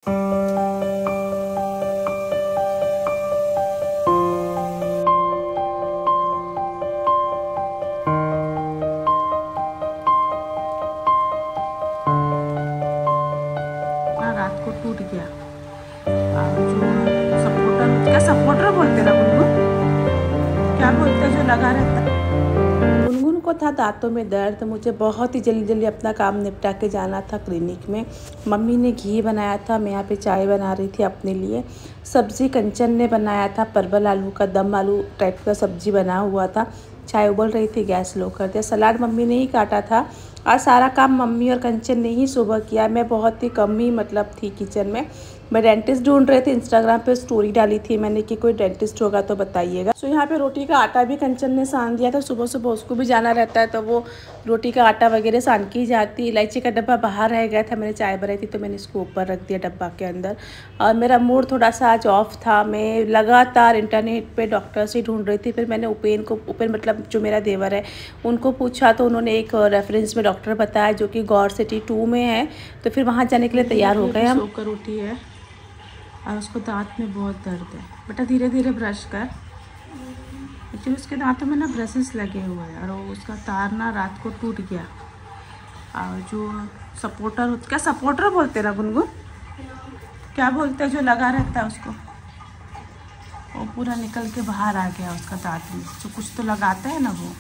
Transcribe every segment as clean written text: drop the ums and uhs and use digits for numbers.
रात को टूट गया। जो सपोर्टर, क्या सपोर्टर बोलते ना गुनगुन, क्या बोलते जो लगा रहता। गुनगुन को था दांतों में दर्द। मुझे बहुत ही जल्दी जल्दी अपना काम निपटा के जाना था क्लिनिक में। मम्मी ने घी बनाया था, मैं यहाँ पे चाय बना रही थी अपने लिए। सब्ज़ी कंचन ने बनाया था, परवल आलू का दम आलू टाइप का सब्ज़ी बना हुआ था। चाय उबल रही थी, गैस लो कर दिया। सलाद मम्मी ने ही काटा था। आज सारा काम मम्मी और कंचन ने ही सुबह किया। मैं बहुत ही कम ही थी किचन में। मैं डेंटिस्ट ढूंढ रहे थे, इंस्टाग्राम पे स्टोरी डाली थी मैंने कि कोई डेंटिस्ट होगा तो बताइएगा। सो यहाँ पे रोटी का आटा भी कंचन ने सान दिया था। सुबह सुबह उसको भी जाना रहता है तो वो रोटी का आटा वगैरह सान की जाती। इलायची का डब्बा बाहर रह गया था, मैंने चाय बनाई थी तो मैंने इसको ऊपर रख दिया डब्बा के अंदर। और मेरा मूड थोड़ा सा आज ऑफ था। मैं लगातार इंटरनेट पे डॉक्टर से ढूंढ रही थी। फिर मैंने उपेन जो मेरा देवर है उनको पूछा तो उन्होंने एक रेफरेंस में डॉक्टर बताया जो कि गौर सिटी 2 में है। तो फिर वहाँ जाने के लिए तैयार हो गए हम। सोकर उठी है और उसको दांत में बहुत दर्द है। बेटा धीरे धीरे ब्रश कर। एक्चुअली उसके दांतों में ना ब्रशेस लगे हुए हैं और उसका तार ना रात को टूट गया। और जो सपोर्टर, क्या सपोर्टर बोलते ना गुनगुन, क्या बोलते हैं जो लगा रहता है उसको, वो पूरा निकल के बाहर आ गया उसका दांत में। जो कुछ तो लगाता है ना वो।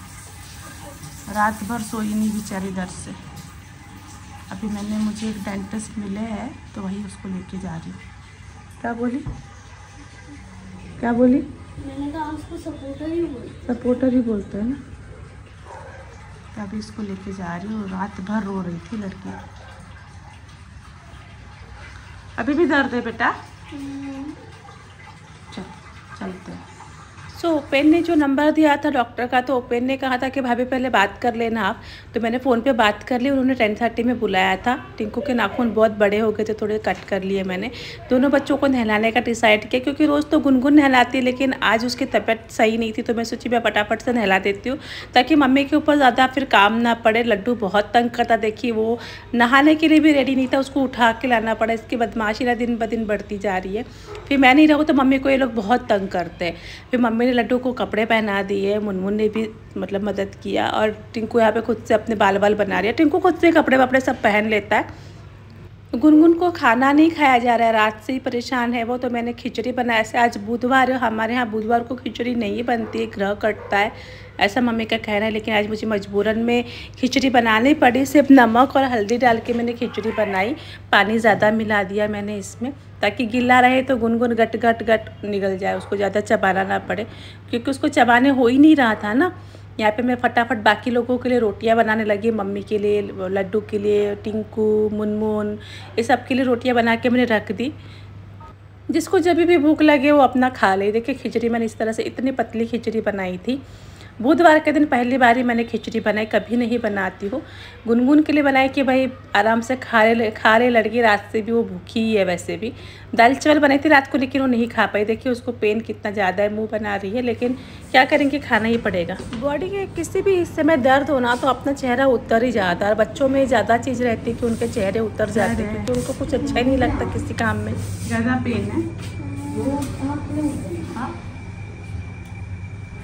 रात भर सोई नहीं बेचारी दर्द से। अभी मुझे एक डेंटिस्ट मिले हैं तो वही उसको लेके जा रही हूँ। क्या बोली? मैंने कहा उसको सपोर्टर ही बोलते हैं ना। तो अभी इसको लेके जा रही हूँ। रात भर रो रही थी लड़की। अभी भी दर्द है बेटा? चलते हैं। सो ओपेन ने जो नंबर दिया था डॉक्टर का, तो ओपेन ने कहा था कि भाभी पहले बात कर लेना आप। तो मैंने फ़ोन पे बात कर ली। उन्होंने 10:30 में बुलाया था। टिंकू के नाखून बहुत बड़े हो गए थे, थोड़े कट कर लिए मैंने। दोनों बच्चों को नहलाने का डिसाइड किया क्योंकि रोज़ तो गुनगुन नहलाती है, लेकिन आज उसकी तबीयत सही नहीं थी तो मैं सोची मैं फटाफट से नहला देती हूँ ताकि मम्मी के ऊपर ज़्यादा फिर काम ना पड़े। लड्डू बहुत तंग करता, देखिए वो नहाने के लिए भी रेडी नहीं था, उसको उठा के लाना पड़ा। इसकी बदमाशी ना दिन ब दिन बढ़ती जा रही है। फिर मैं नहीं रहूँ तो मम्मी को ये लोग बहुत तंग करते हैं। फिर मम्मी ने लड्डू को कपड़े पहना दिए, मुनमुन ने भी मदद किया और टिंकू यहाँ पे खुद से अपने बाल बना रही है। टिंकू खुद से कपड़े वपड़े सब पहन लेता है। गुनगुन को खाना नहीं खाया जा रहा है, रात से ही परेशान है वो। तो मैंने खिचड़ी बनाया। ऐसे आज बुधवार है, हमारे यहाँ बुधवार को खिचड़ी नहीं बनती है, ग्रह कटता है, ऐसा मम्मी का कहना है। लेकिन आज मुझे मजबूरन में खिचड़ी बनानी पड़ी। सिर्फ नमक और हल्दी डाल के मैंने खिचड़ी बनाई। पानी ज़्यादा मिला दिया मैंने इसमें ताकि गीला रहे तो गुनगुन गट गट गट निकल जाए, उसको ज़्यादा चबाना ना पड़े क्योंकि उसको चबाने हो ही नहीं रहा था ना। यहाँ पे मैं फटाफट बाकी लोगों के लिए रोटियां बनाने लगी। मम्मी के लिए, लड्डू के लिए, टिंकू, मुनमुन, ये सब के लिए रोटियां बना के मैंने रख दी। जिसको जब भी भूख लगे वो अपना खा ले। देखिए खिचड़ी मैंने इस तरह से इतनी पतली खिचड़ी बनाई थी। बुधवार के दिन पहली बार ही मैंने खिचड़ी बनाई, कभी नहीं बनाती हूँ। गुनगुन के लिए बनाई कि भाई आराम से खा ले लड़की, रात से भी वो भूखी ही है। वैसे भी दाल चावल बनाई थी रात को लेकिन वो नहीं खा पाई। देखिए उसको पेन कितना ज़्यादा है, मुंह बना रही है, लेकिन क्या करेंगे, खाना ही पड़ेगा। बॉडी के किसी भी हिस्से में दर्द होना तो अपना चेहरा उतर ही जाता है। बच्चों में ज़्यादा चीज़ रहती है कि उनके चेहरे उतर जाते हैं क्योंकि उनको कुछ अच्छा ही नहीं लगता किसी काम में। ज़्यादा पेन है।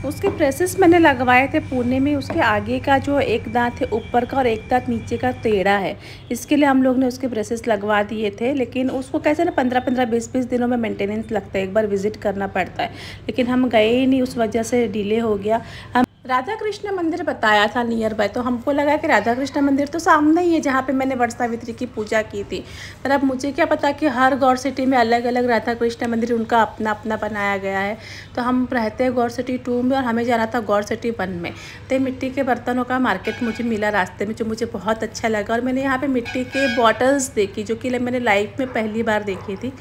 उसके ब्रेसेस मैंने लगवाए थे पुणे में। उसके आगे का जो एक दांत है ऊपर का और एक दांत नीचे का टेढ़ा है, इसके लिए हम लोग ने उसके ब्रेसेस लगवा दिए थे। लेकिन उसको कैसे ना 15-15, 20-20 दिनों में मेंटेनेंस लगता है, एक बार विजिट करना पड़ता है। लेकिन हम गए ही नहीं, उस वजह से डिले हो गया। हम राधा कृष्ण मंदिर बताया था नियर बाय, तो हमको लगा कि राधा कृष्ण मंदिर तो सामने ही है जहाँ पे मैंने वट सावित्री की पूजा की थी। पर अब मुझे क्या पता कि हर गौर सिटी में अलग अलग राधा कृष्ण मंदिर उनका अपना अपना बनाया गया है। तो हम रहते हैं गौर सिटी 2 में और हमें जाना था गौर सिटी 1 में। तो मिट्टी के बर्तनों का मार्केट मुझे मिला रास्ते में, जो मुझे बहुत अच्छा लगा। और मैंने यहाँ पर मिट्टी के बॉटल्स देखी जो कि मैंने लाइफ में पहली बार देखी थी,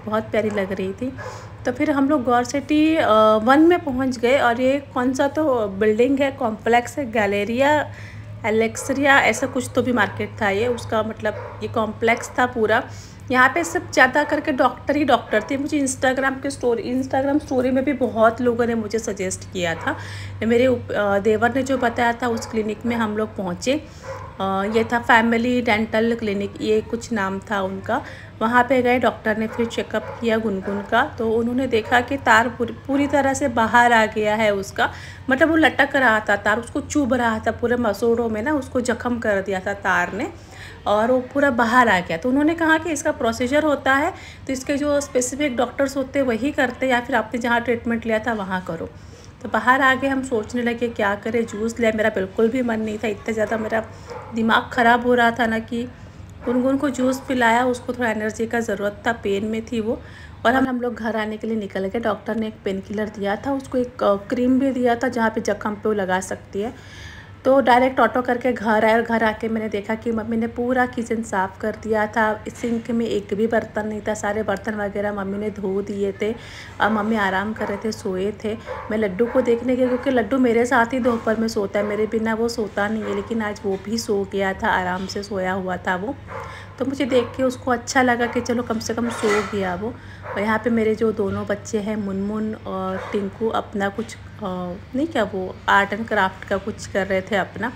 बहुत प्यारी लग रही थी। तो फिर हम लोग गौर सिटी 1 में पहुंच गए। और ये कौन सा तो बिल्डिंग है, कॉम्प्लेक्स है, गैलेरिया एलेक्सरिया ऐसा कुछ तो भी मार्केट था ये, उसका मतलब ये कॉम्प्लेक्स था पूरा। यहाँ पे सब ज़्यादा करके डॉक्टर ही डॉक्टर थे। मुझे इंस्टाग्राम स्टोरी में भी बहुत लोगों ने मुझे सजेस्ट किया था। मेरे देवर ने जो बताया था उस क्लिनिक में हम लोग पहुँचे। ये था फैमिली डेंटल क्लिनिक, ये कुछ नाम था उनका। वहाँ पे गए, डॉक्टर ने फिर चेकअप किया गुनगुन का, तो उन्होंने देखा कि तार पूरी तरह से बाहर आ गया है उसका। मतलब वो लटक रहा था तार, उसको चुभ रहा था पूरे मसूड़ों में ना, उसको जख्म कर दिया था तार ने और वो पूरा बाहर आ गया। तो उन्होंने कहा कि इसका प्रोसीजर होता है तो इसके जो स्पेसिफिक डॉक्टर्स होते हैं वही करते, या फिर आपने जहाँ ट्रीटमेंट लिया था वहाँ करो। तो बाहर आके हम सोचने लगे क्या करें, जूस लिया। मेरा बिल्कुल भी मन नहीं था, इतना ज़्यादा मेरा दिमाग ख़राब हो रहा था ना कि गुनगुन को जूस पिलाया, उसको थोड़ा एनर्जी का ज़रूरत था, पेन में थी वो। और हम लोग घर आने के लिए निकल गए। डॉक्टर ने एक पेन किलर दिया था, उसको एक क्रीम भी दिया था जहाँ पे जख्म पे वो लगा सकती है। तो डायरेक्ट ऑटो करके घर आए और घर आके मैंने देखा कि मम्मी ने पूरा किचन साफ़ कर दिया था। सिंक में एक भी बर्तन नहीं था, सारे बर्तन वगैरह मम्मी ने धो दिए थे। और मम्मी आराम कर रहे थे, सोए थे। मैं लड्डू को देखने गई क्योंकि लड्डू मेरे साथ ही दोपहर में सोता है, मेरे बिना वो सोता नहीं है, लेकिन आज वो भी सो गया था, आराम से सोया हुआ था वो। तो मुझे देख के उसको अच्छा लगा कि चलो कम से कम सो गया वो। और यहाँ पे मेरे जो दोनों बच्चे हैं, मुनमुन और टिंकू, अपना कुछ नहीं क्या वो आर्ट एंड क्राफ्ट का कुछ कर रहे थे अपना।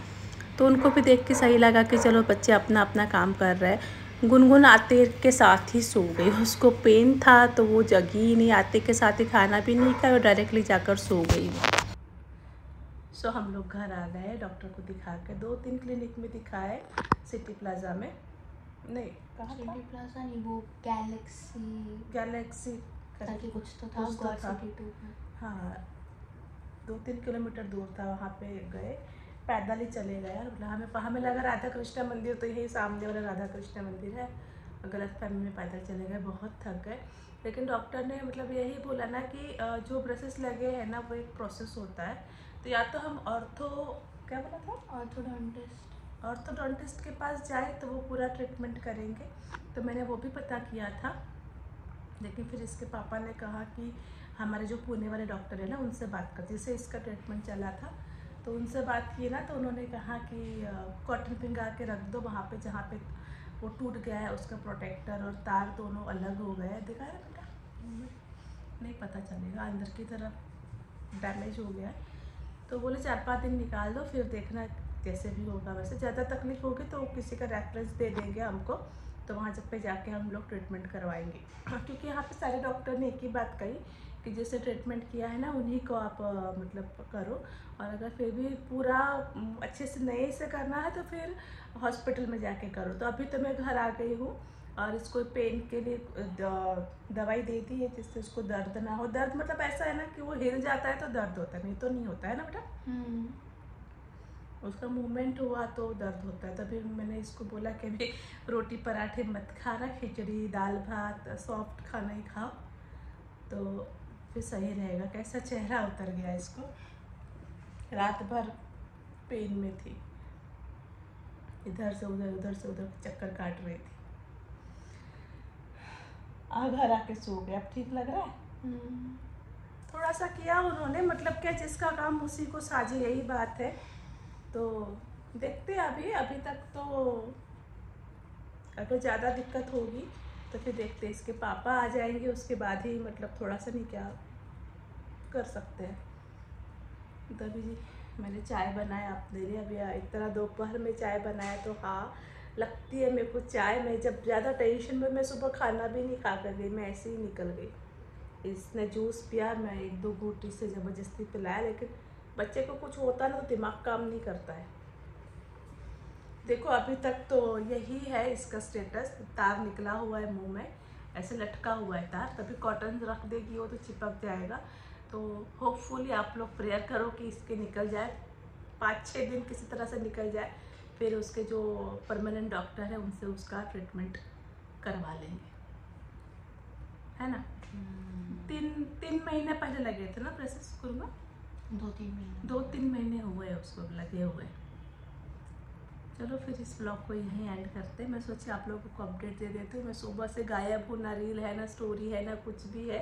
तो उनको भी देख के सही लगा कि चलो बच्चे अपना अपना काम कर रहे हैं। गुनगुन आते के साथ ही सो गई, उसको पेन था तो वो जगी ही नहीं, आते के साथ ही खाना भी नहीं खाया और डायरेक्टली जाकर सो गई। सो हम लोग घर आ गए, डॉक्टर को दिखा के 2-3 क्लिनिक में दिखाए, सिटी प्लाजा में नहीं, कहाँ सिटी प्लाजा नहीं, वो गैलेक्सी करके कुछ तो था। हाँ, 2-3 किलोमीटर दूर था, वहाँ पे गए, पैदल ही चले गए। हमें लगा राधा कृष्ण मंदिर, तो यही सामने वाला राधा कृष्ण मंदिर है। गलत फहमी में पैदल चले गए, बहुत थक गए। लेकिन डॉक्टर ने मतलब यही बोला ना कि जो ब्रशेस लगे हैं ना वो एक प्रोसेस होता है। तो या तो हम क्या बोला था, ऑर्थोडोंटिस्ट के पास जाए तो वो पूरा ट्रीटमेंट करेंगे। तो मैंने वो भी पता किया था, लेकिन फिर इसके पापा ने कहा कि हमारे जो पुणे वाले डॉक्टर है ना उनसे बात कर, जिससे इसका ट्रीटमेंट चला था, तो उनसे बात की ना, तो उन्होंने कहा कि कॉटन पिंगा के रख दो वहाँ पे जहाँ पे वो टूट गया है, उसका प्रोटेक्टर और तार दोनों अलग हो गए। देखा है बेटा, नहीं पता चलेगा, अंदर की तरफ डैमेज हो गया है। तो बोले 4-5 दिन निकाल दो, फिर देखना जैसे भी होगा। वैसे ज़्यादा तकलीफ होगी तो किसी का रेफरेंस दे देंगे हमको, तो वहाँ जब पे जाके हम लोग ट्रीटमेंट करवाएंगे। क्योंकि यहाँ पे सारे डॉक्टर ने एक ही बात कही कि जैसे ट्रीटमेंट किया है ना उन्हीं को आप मतलब करो, और अगर फिर भी पूरा अच्छे से नए से करना है तो फिर हॉस्पिटल में जाके करो। तो अभी तो मैं घर आ गई हूँ और इसको पेन के लिए दवाई दे दी है जिससे उसको दर्द ना हो। दर्द मतलब ऐसा है ना कि वो हिल जाता है तो दर्द होता है, नहीं तो नहीं होता है ना बेटा। उसका मूवमेंट हुआ तो दर्द होता है। तभी मैंने इसको बोला कि अभी रोटी पराठे मत खाना, खिचड़ी दाल भात सॉफ्ट खाना ही खाओ तो फिर सही रहेगा। कैसा चेहरा उतर गया इसको, रात भर पेन में थी, इधर से उधर चक्कर काट रही थी। घर आके सो गया, अब ठीक लग रहा है। थोड़ा सा किया उन्होंने, मतलब क्या जिसका काम उसी को साझे, यही बात है। तो देखते अभी तक तो अगर ज़्यादा दिक्कत होगी तो फिर देखते, इसके पापा आ जाएंगे उसके बाद ही मतलब थोड़ा सा नहीं क्या कर सकते हैं। तभी जी मैंने चाय बनाया अपने लिए, अभी इतना दोपहर में चाय बनाया तो हाँ लगती है मेरे को चाय। मैं जब ज़्यादा टेंशन में, मैं सुबह खाना भी नहीं खा कर गई, मैं ऐसे ही निकल गई। इसने जूस पिया, मैं 1-2 घूंटी से ज़बरदस्ती पिलाया, लेकिन बच्चे को कुछ होता ना तो दिमाग काम नहीं करता है। देखो अभी तक तो यही है इसका स्टेटस, तार निकला हुआ है मुंह में, ऐसे लटका हुआ है तार। तभी कॉटन रख देगी वो तो चिपक जाएगा। तो होपफुली आप लोग प्रेयर करो कि इसके निकल जाए, 5-6 दिन किसी तरह से निकल जाए, फिर उसके जो परमानेंट डॉक्टर है उनसे उसका ट्रीटमेंट करवा लेंगे, है ना। 3 महीने पहले लगे थे ना ब्रेसेस स्कूल में, 2-3 महीने हुए उसको लगे हुए। चलो फिर इस ब्लॉग को यहीं एंड करते हैं। मैं सोची आप लोगों को अपडेट दे देती हूँ। मैं सुबह से गायब हूँ, ना रील है ना स्टोरी है ना कुछ भी है,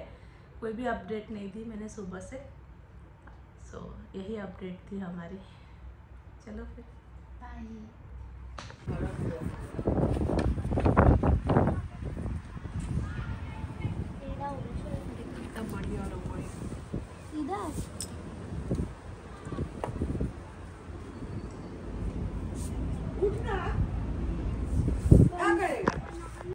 कोई भी अपडेट नहीं दी मैंने सुबह से। सो यही अपडेट थी हमारी। चलो फिर बाय।